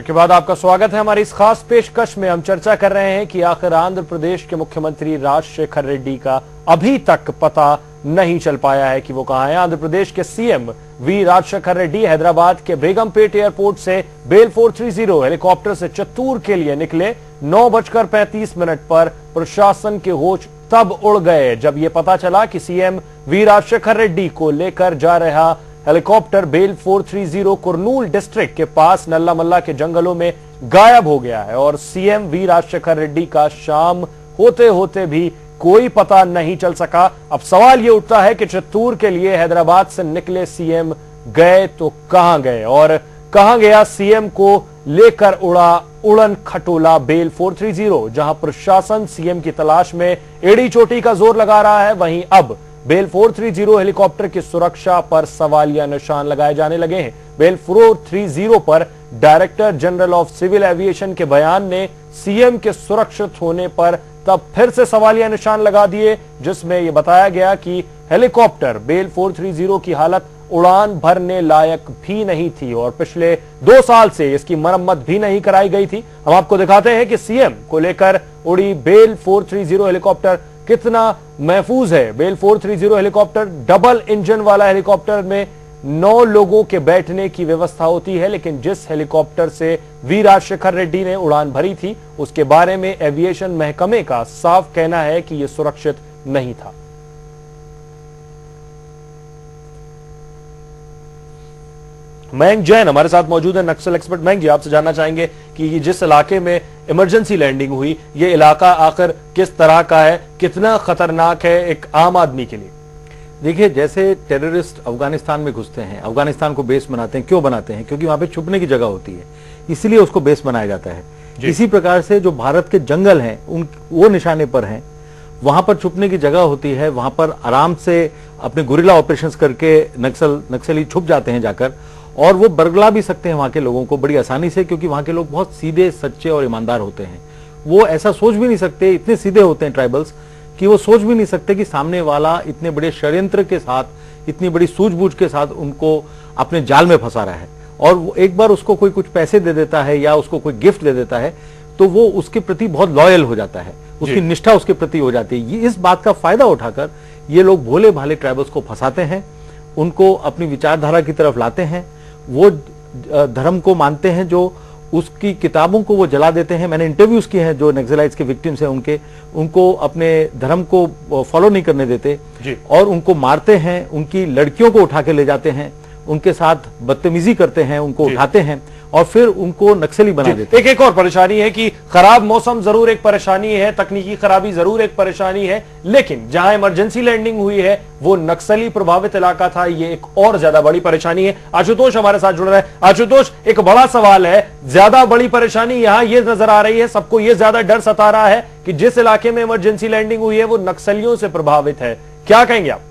के बाद आपका स्वागत है हमारी इस खास पेशकश में। हम चर्चा कर रहे हैं कि आखिर आंध्र प्रदेश के मुख्यमंत्री राजशेखर रेड्डी का अभी तक पता नहीं चल पाया है कि वो कहां है। आंध्र प्रदेश के सीएम वी राजशेखर रेड्डी हैदराबाद के बेगमपेट एयरपोर्ट से बेल 430 हेलीकॉप्टर से चित्तूर के लिए निकले। 9:35 पर प्रशासन के होश तब उड़ गए जब यह पता चला कि सीएम वी राजशेखर रेड्डी को लेकर जा रहा हेलीकॉप्टर बेल 430 कुरनूल डिस्ट्रिक्ट के पास नल्ला मल्ला के जंगलों में गायब हो गया है और सीएम वी राजशेखर रेड्डी का शाम होते होते भी कोई पता नहीं चल सका। अब सवाल यह उठता है कि चित्तूर के लिए हैदराबाद से निकले सीएम गए तो कहां गए और कहां गया सीएम को लेकर उड़ा उड़न खटोला बेल 430। जहां प्रशासन सीएम की तलाश में एड़ी चोटी का जोर लगा रहा है, वहीं अब बेल 430 हेलीकॉप्टर की सुरक्षा पर सवालिया निशान लगाए जाने लगे हैं। बेल 430 पर director general of civil aviation के बयान ने सीएम के सुरक्षित होने पर तब फिर से सवालिया निशान लगा दिए, जिसमें यह बताया गया कि हेलीकॉप्टर बेल 430 की हालत उड़ान भरने लायक भी नहीं थी और पिछले 2 साल से इसकी मरम्मत भी नहीं कराई गई थी। हम आपको दिखाते हैं कि सीएम को लेकर उड़ी बेल 430 हेलीकॉप्टर कितना महफूज है। बेल 430 हेलीकॉप्टर डबल इंजन वाला हेलीकॉप्टर में 9 लोगों के बैठने की व्यवस्था होती है, लेकिन जिस हेलीकॉप्टर से वी राजशेखर रेड्डी ने उड़ान भरी थी उसके बारे में एविएशन महकमे का साफ कहना है कि यह सुरक्षित नहीं था। मयंक जैन हमारे साथ मौजूद है, नक्सल एक्सपर्ट। मयंक जी, आपसे जानना चाहेंगे कि जिस इलाके में इमरजेंसी लैंडिंग हुई, ये इलाका आखिर किस तरह का है, कितना खतरनाक है एक आम आदमी के लिए? देखिए, जैसे टेररिस्ट अफगानिस्तान में घुसते हैं, अफगानिस्तान को बेस बनाते हैं। क्यों बनाते हैं? क्योंकि वहां पे छुपने की जगह होती है, इसलिए उसको बेस बनाया जाता है। इसी प्रकार से जो भारत के जंगल हैं वो निशाने पर हैं, वहां पर छुपने की जगह होती है, वहां पर आराम से अपने गुरिल्ला ऑपरेशंस करके नक्सली छुप जाते हैं जाकर, और वो बरगला भी सकते हैं वहां के लोगों को बड़ी आसानी से, क्योंकि वहां के लोग बहुत सीधे सच्चे और ईमानदार होते हैं। वो ऐसा सोच भी नहीं सकते, इतने सीधे होते हैं ट्राइबल्स कि वो सोच भी नहीं सकते कि सामने वाला इतने बड़े षड्यंत्र के साथ, इतनी बड़ी सूझबूझ के साथ उनको अपने जाल में फंसा रहा है। और एक बार उसको कोई कुछ पैसे दे देता है या उसको कोई गिफ्ट दे देता है तो वो उसके प्रति बहुत लॉयल हो जाता है, उसकी निष्ठा उसके प्रति हो जाती है। इस बात का फायदा उठाकर ये लोग भोले भाले ट्राइबल्स को फंसाते हैं, उनको अपनी विचारधारा की तरफ लाते हैं, वो धर्म को मानते हैं, जो उसकी किताबों को वो जला देते हैं। मैंने इंटरव्यूज किए हैं जो नक्सलाइट्स के विक्टिम्स हैं, उनको अपने धर्म को फॉलो नहीं करने देते और उनको मारते हैं, उनकी लड़कियों को उठा के ले जाते हैं, उनके साथ बदतमीजी करते हैं, उनको उठाते हैं और फिर उनको नक्सली बना देते हैं। एक और परेशानी है कि खराब मौसम जरूर एक परेशानी है, तकनीकी खराबी जरूर एक परेशानी है, लेकिन जहां इमरजेंसी लैंडिंग हुई है वो नक्सली प्रभावित इलाका था, ये एक और ज्यादा बड़ी परेशानी है। आशुतोष हमारे साथ जुड़ रहा है। आशुतोष, एक बड़ा सवाल है, ज्यादा बड़ी परेशानी यहां ये नजर आ रही है, सबको ये ज्यादा डर सता रहा है कि जिस इलाके में इमरजेंसी लैंडिंग हुई है वो नक्सलियों से प्रभावित है। क्या कहेंगे आप?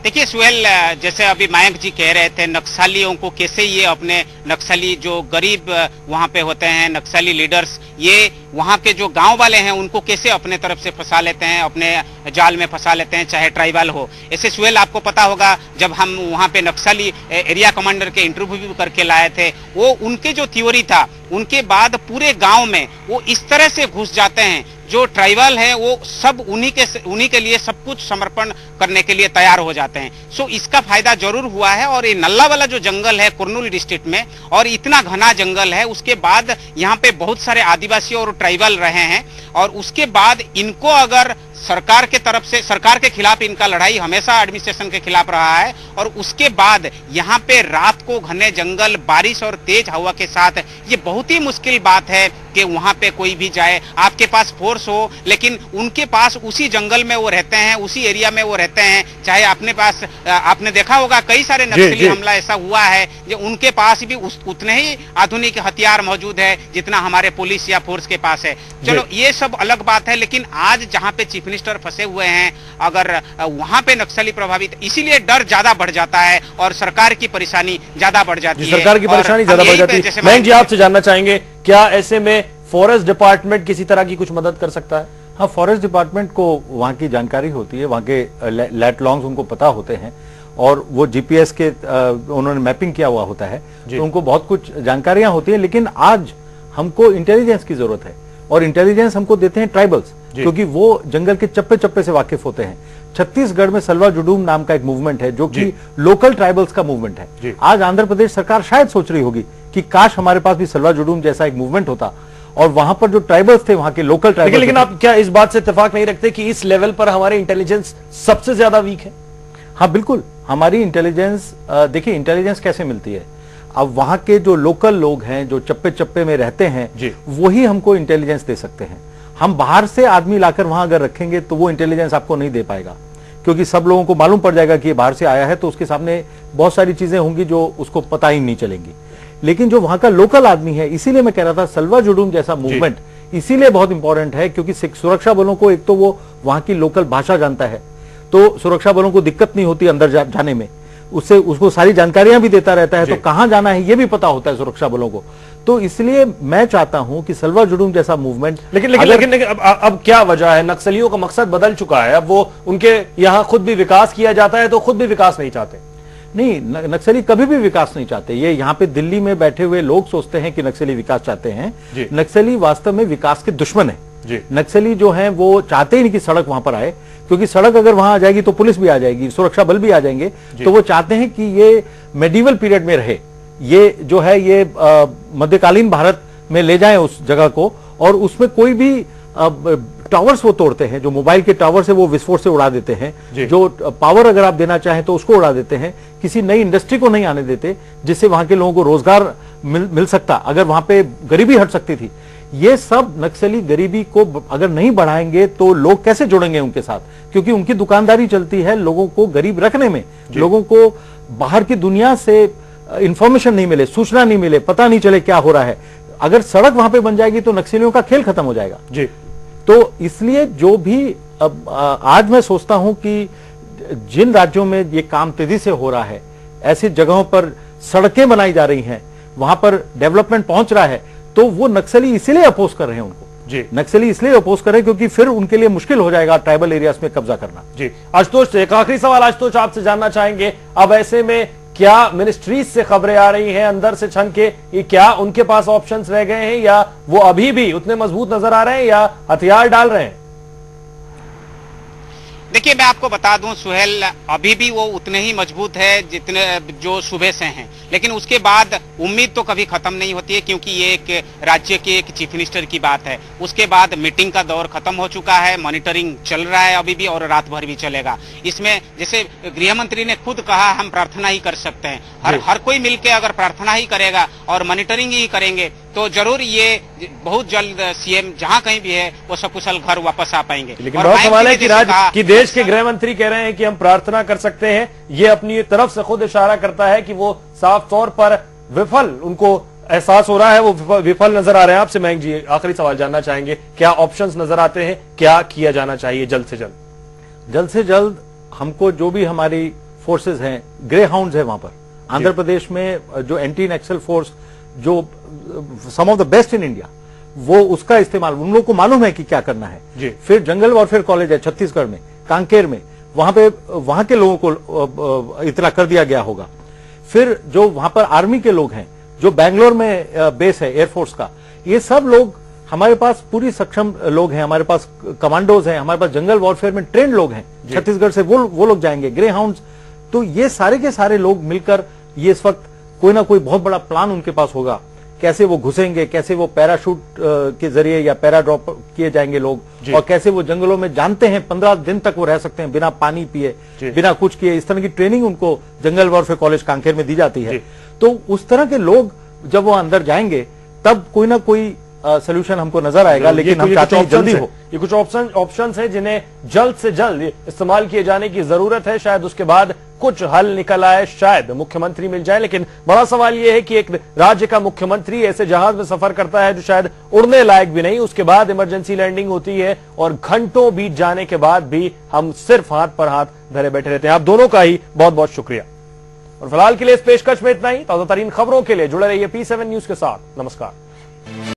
देखिए सुहेल, जैसे अभी मयंक जी कह रहे थे, नक्सलियों को कैसे ये अपने नक्सली जो गरीब वहां पे होते हैं, नक्सली लीडर्स, ये वहां के जो गांव वाले हैं उनको कैसे अपने तरफ से फंसा लेते हैं, अपने जाल में फंसा लेते हैं, चाहे ट्राइबल हो। ऐसे सुहेल, आपको पता होगा जब हम वहां पे नक्सली एरिया कमांडर के इंटरव्यू करके लाए थे, वो उनके जो थ्योरी था, उनके बाद पूरे गांव में वो इस तरह से घुस जाते हैं, जो ट्राइबल है वो सब उन्हीं के लिए सब कुछ समर्पण करने के लिए तैयार हो जाते हैं। सो इसका फायदा जरूर हुआ है। और ये नल्ला वाला जो जंगल है कुरनूल डिस्ट्रिक्ट में, और इतना घना जंगल है, उसके बाद यहाँ पे बहुत सारे आदिवासी और ट्राइबल रहे हैं, और उसके बाद इनको अगर सरकार के तरफ से, सरकार के खिलाफ इनका लड़ाई हमेशा एडमिनिस्ट्रेशन के खिलाफ रहा है, और उसके बाद यहाँ पे रात को घने जंगल, बारिश और तेज हवा के साथ ये बहुत ही मुश्किल बात है कि वहां पे कोई भी जाए। आपके पास फोर्स हो, लेकिन उनके पास उसी जंगल में वो रहते हैं, उसी एरिया में वो रहते हैं। चाहे अपने पास, आपने देखा होगा कई सारे नक्सली हमला ऐसा हुआ है जो उनके पास भी उतने ही आधुनिक हथियार मौजूद है जितना हमारे पुलिस या फोर्स के पास है। चलो ये सब अलग बात है, लेकिन आज जहाँ पे चीफ मिनिस्टर फंसे हुए हैं, अगर वहां पे नक्सली प्रभावित, इसीलिए डर ज्यादा बढ़ जाता है और सरकार की परेशानी ज्यादा बढ़ जाती है। सरकार की परेशानी ज्यादा बढ़ जाती है। मयंक जी, आपसे जानना चाहेंगे, क्या ऐसे में फॉरेस्ट डिपार्टमेंट किसी तरह की कुछ मदद कर सकता है? हाँ, फॉरेस्ट डिपार्टमेंट को वहाँ की जानकारी होती है, वहाँ के लैट लॉन्ग्स उनको पता होते हैं और वो जीपीएस के उन्होंने मैपिंग किया हुआ होता है, तो उनको बहुत कुछ जानकारियां होती है। लेकिन आज हमको इंटेलिजेंस की जरूरत है, और इंटेलिजेंस हमको देते हैं ट्राइबल्स, क्योंकि वो जंगल के चप्पे चप्पे से वाकिफ होते हैं। छत्तीसगढ़ में सलवा जुडूम नाम का एक मूवमेंट है जो कि लोकल ट्राइबल्स का मूवमेंट है। आज आंध्र प्रदेश सरकार शायद सोच रही होगी कि काश हमारे पास भी सलवा जुडूम जैसा एक मूवमेंट होता, और वहां पर जो ट्राइबल्स थे, वहां के लोकल ट्राइबल्स। लेकिन आप क्या इस बात से इत्तेफाक नहीं रखते कि इस लेवल पर हमारी इंटेलिजेंस सबसे ज्यादा वीक है? हाँ बिल्कुल, हमारी इंटेलिजेंस, देखिए इंटेलिजेंस कैसे मिलती है, अब वहां के जो लोकल लोग हैं जो चप्पे चप्पे में रहते हैं वही हमको इंटेलिजेंस दे सकते हैं। हम बाहर से आदमी लाकर वहां अगर रखेंगे तो वो इंटेलिजेंस आपको नहीं दे पाएगा, क्योंकि सब लोगों को मालूम पड़ जाएगा कि ये बाहर से आया है, तो उसके सामने बहुत सारी चीजें होंगी जो उसको पता ही नहीं चलेंगी। लेकिन जो वहां का लोकल आदमी है, इसीलिए मैं कह रहा था सलवा जुडूम जैसा मूवमेंट इसीलिए बहुत इंपॉर्टेंट है, क्योंकि सुरक्षा बलों को एक तो वो वहां की लोकल भाषा जानता है, तो सुरक्षा बलों को दिक्कत नहीं होती अंदर जाने में, उससे उसको सारी जानकारियां भी देता रहता है, तो कहां जाना है ये भी पता होता है सुरक्षा बलों को। तो इसलिए मैं चाहता हूं कि सलवा जुडूम जैसा मूवमेंट। लेकिन अब क्या वजह है? नक्सलियों का मकसद बदल चुका है, अब वो उनके यहां खुद भी विकास किया जाता है तो खुद भी विकास नहीं चाहते। नहीं, नक्सली कभी भी विकास नहीं चाहते। ये यहाँ पे दिल्ली में बैठे हुए लोग सोचते हैं कि नक्सली विकास चाहते हैं, नक्सली वास्तव में विकास के दुश्मन है। नक्सली जो हैं वो चाहते ही नहीं कि सड़क वहां पर आए, क्योंकि सड़क अगर वहां आ जाएगी तो पुलिस भी आ जाएगी, सुरक्षा बल भी आ जाएंगे, तो वो चाहते हैं कि ये मेडिवल पीरियड में रहे, ये जो है ये मध्यकालीन भारत में ले जाएं उस जगह को, और उसमें कोई भी टावर्स वो तोड़ते हैं, जो मोबाइल के टावर से वो विस्फोट से उड़ा देते हैं, जो पावर अगर आप देना चाहें तो उसको उड़ा देते हैं, किसी नई इंडस्ट्री को नहीं आने देते जिससे वहां के लोगों को रोजगार मिल सकता, अगर वहां पे गरीबी हट सकती थी। ये सब नक्सली गरीबी को अगर नहीं बढ़ाएंगे तो लोग कैसे जुड़ेंगे उनके साथ, क्योंकि उनकी दुकानदारी चलती है लोगों को गरीब रखने में, लोगों को बाहर की दुनिया से इंफॉर्मेशन नहीं मिले, सूचना नहीं मिले, पता नहीं चले क्या हो रहा है। अगर सड़क वहां पे बन जाएगी तो नक्सलियों का खेल खत्म हो जाएगा जी। तो इसलिए जो भी आज मैं सोचता हूं कि जिन राज्यों में ये काम तेजी से हो रहा है, ऐसी जगहों पर सड़कें बनाई जा रही हैं, वहां पर डेवलपमेंट पहुंच रहा है, तो वो नक्सली इसीलिए अपोज कर रहे हैं उनको जी। नक्सली इसलिए अपोज कर रहे हैं क्योंकि फिर उनके लिए मुश्किल हो जाएगा ट्राइबल एरियाज में कब्जा करना जी। आशुतोष, एक आखिरी सवाल आशुतोष आपसे जानना चाहेंगे, अब ऐसे में क्या मिनिस्ट्रीज से खबरें आ रही हैं अंदर से छन के, ये क्या उनके पास ऑप्शंस रह गए हैं, या वो अभी भी उतने मजबूत नजर आ रहे हैं, या हथियार डाल रहे हैं? देखिए, मैं आपको बता दूं सुहेल, अभी भी वो उतने ही मजबूत है जितने जो सुबह से हैं, लेकिन उसके बाद उम्मीद तो कभी खत्म नहीं होती है, क्योंकि ये एक राज्य के एक चीफ मिनिस्टर की बात है। उसके बाद मीटिंग का दौर खत्म हो चुका है, मॉनिटरिंग चल रहा है अभी भी, और रात भर भी चलेगा। इसमें जैसे गृह मंत्री ने खुद कहा, हम प्रार्थना ही कर सकते हैं, हर कोई मिलकर अगर प्रार्थना ही करेगा और मॉनिटरिंग ही करेंगे तो जरूर ये बहुत जल्द सीएम जहां कहीं भी है वो सकुशल घर वापस आ पाएंगे। लेकिन बहुत सवाल है कि देश के गृह मंत्री कह रहे हैं कि हम प्रार्थना कर सकते हैं, ये अपनी तरफ से खुद इशारा करता है कि वो साफ तौर पर विफल, उनको एहसास हो रहा है, वो विफल नजर आ रहे हैं। आपसे मयंक जी आखिरी सवाल जानना चाहेंगे, क्या ऑप्शंस नजर आते हैं, क्या किया जाना चाहिए जल्द से जल्द? जल्द से जल्द हमको जो भी हमारी फोर्सेज हैं, ग्रे हाउंड्स है वहां पर आंध्र प्रदेश में, जो एंटी नक्सल फोर्स जो some of the best in India, वो उसका इस्तेमाल, उन लोगों को मालूम है कि क्या करना है जी। फिर जंगल वॉरफेयर कॉलेज है छत्तीसगढ़ में, कांकेर में, वहां पे वहां के लोगों को इतना कर दिया गया होगा। फिर जो वहां पर आर्मी के लोग हैं, जो बैंगलोर में बेस है एयरफोर्स का, ये सब लोग हमारे पास पूरी सक्षम लोग हैं, हमारे पास कमांडोज हैं, हमारे पास जंगल वॉरफेयर में ट्रेंड लोग हैं छत्तीसगढ़ से, वो लोग जाएंगे, ग्रे हाउंड्स। तो ये सारे के सारे लोग मिलकर ये इस वक्त कोई ना कोई बहुत बड़ा प्लान उनके पास होगा, कैसे वो घुसेंगे, कैसे वो पैराशूट के जरिए या पैराड्रॉप किए जाएंगे लोग, और कैसे वो जंगलों में जानते हैं 15 दिन तक वो रह सकते हैं बिना पानी पिए, बिना कुछ किए। इस तरह की ट्रेनिंग उनको जंगल वॉरफेयर कॉलेज कांकेर में दी जाती है। तो उस तरह के लोग जब वो अंदर जाएंगे तब कोई ना कोई सोल्यूशन हमको नजर आएगा, लेकिन हम चाहते हैं जल्दी हो। ये कुछ ऑप्शंस हैं जिन्हें जल्द से जल्द इस्तेमाल किए जाने की जरूरत है, शायद उसके बाद कुछ हल निकल आए, शायद मुख्यमंत्री मिल जाए। लेकिन बड़ा सवाल यह है कि एक राज्य का मुख्यमंत्री ऐसे जहाज में सफर करता है जो शायद उड़ने लायक भी नहीं, उसके बाद इमरजेंसी लैंडिंग होती है और घंटों बीत जाने के बाद भी हम सिर्फ हाथ पर हाथ धरे बैठे रहते हैं। आप दोनों का ही बहुत बहुत शुक्रिया। और फिलहाल के लिए इस पेशकश में इतना ही। ताजा तरीन खबरों के लिए जुड़े रहिए P7 न्यूज के साथ। नमस्कार।